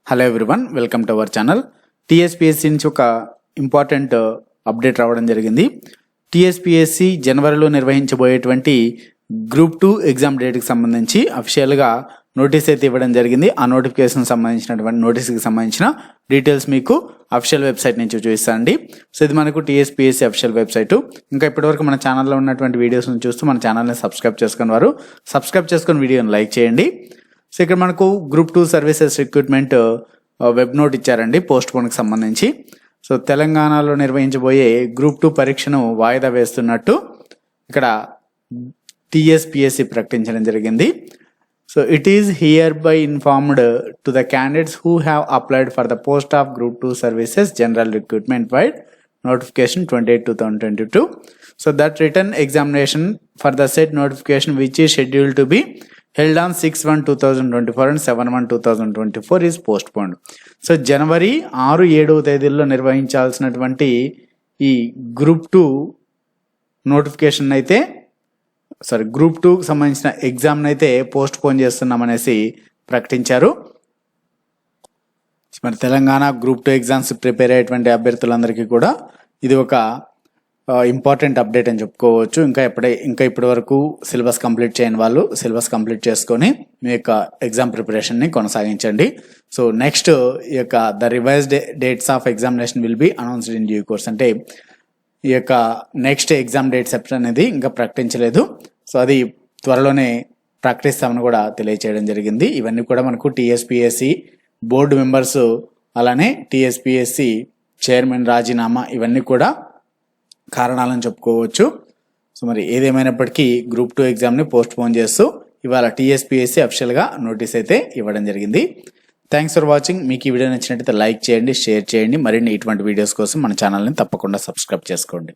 Hello everyone, welcome to our channel. TSPSC నుంచి ఒక important update రావడం జరిగింది. టీఎస్పీఎస్సీ జనవరిలో నిర్వహించబోయేటువంటి గ్రూప్ 2 ఎగ్జామ్ డేట్కి సంబంధించి అఫీషియల్గా నోటీస్ అయితే ఇవ్వడం జరిగింది. ఆ నోటిఫికేషన్ సంబంధించినటువంటి నోటీస్కి సంబంధించిన డీటెయిల్స్ మీకు అఫీషియల్ వెబ్సైట్ నుంచి చూపిస్తానండి. సో ఇది మనకు టీఎస్పీఎస్సీ అఫీషియల్ వెబ్సైట్. ఇంకా ఇప్పటివరకు మన ఛానల్లో ఉన్నటువంటి వీడియోస్ని చూస్తూ మన ఛానల్ని సబ్స్క్రైబ్ చేసుకుని వారు సబ్స్క్రైబ్ చేసుకుని వీడియోని లైక్ చేయండి. సో ఇక్కడ మనకు group 2 services recruitment web note ఇచ్చారండి పోస్ట్ పోన్కి సంబంధించి. సో తెలంగాణలో నిర్వహించబోయే గ్రూప్ 2 పరీక్షను వాయిదా వేస్తున్నట్టు ఇక్కడ టీఎస్పీఎస్సీ ప్రకటించడం జరిగింది. So it is here by informed to the candidates who have applied for the post of group 2 services general recruitment wide notification 28/2022. So that written examination for the said notification which is scheduled to be held on 6/1/2024 and 7/1/2024 is postponed. So జనవరి 6-7 తేదీల్లో నిర్వహించాల్సినటువంటి ఈ group 2 notification అయితే group 2కి సంబంధించిన ఎగ్జామ్ని అయితే post phone చేస్తున్నామనేసి ప్రకటించారు. మరి Telangana group 2 exams prepare అయ్యేటువంటి అభ్యర్థులందరికీ కూడా ఇది ఒక ఇంపార్టెంట్ అప్డేట్ అని చెప్పుకోవచ్చు. ఇంకా ఇప్పటి వరకు సిలబస్ కంప్లీట్ చేయని వాళ్ళు సిలబస్ కంప్లీట్ చేసుకొని మీ యొక్క ఎగ్జామ్ ప్రిపరేషన్ని కొనసాగించండి. సో నెక్స్ట్ ఈ యొక్క the revised dates of examination will be announced in due course. అంటే ఈ యొక్క నెక్స్ట్ ఎగ్జామ్ డేట్స్ అనేది ఇంకా ప్రకటించలేదు. సో అది త్వరలోనే ప్రకటిస్తామని కూడా తెలియచేయడం జరిగింది. ఇవన్నీ కూడా మనకు టీఎస్పీఎస్సీ బోర్డు మెంబర్స్ అలానే టీఎస్పీఎస్సీ చైర్మన్ రాజీనామా ఇవన్నీ కూడా కారణాలని చెప్పుకోవచ్చు. సో మరి ఏదేమైనప్పటికీ గ్రూప్ 2 ఎగ్జామ్ని పోస్ట్ పోన్ చేస్తూ ఇవాళ టీఎస్పీఎస్సీ అఫీషియల్గా నోటీస్ అయితే ఇవ్వడం జరిగింది. Thanks for watching. మీకు ఈ వీడియో నచ్చినట్లయితే లైక్ చేయండి, షేర్ చేయండి. మరిన్ని ఇటువంటి వీడియోస్ కోసం మన ఛానల్ని తప్పకుండా సబ్స్క్రైబ్ చేసుకోండి.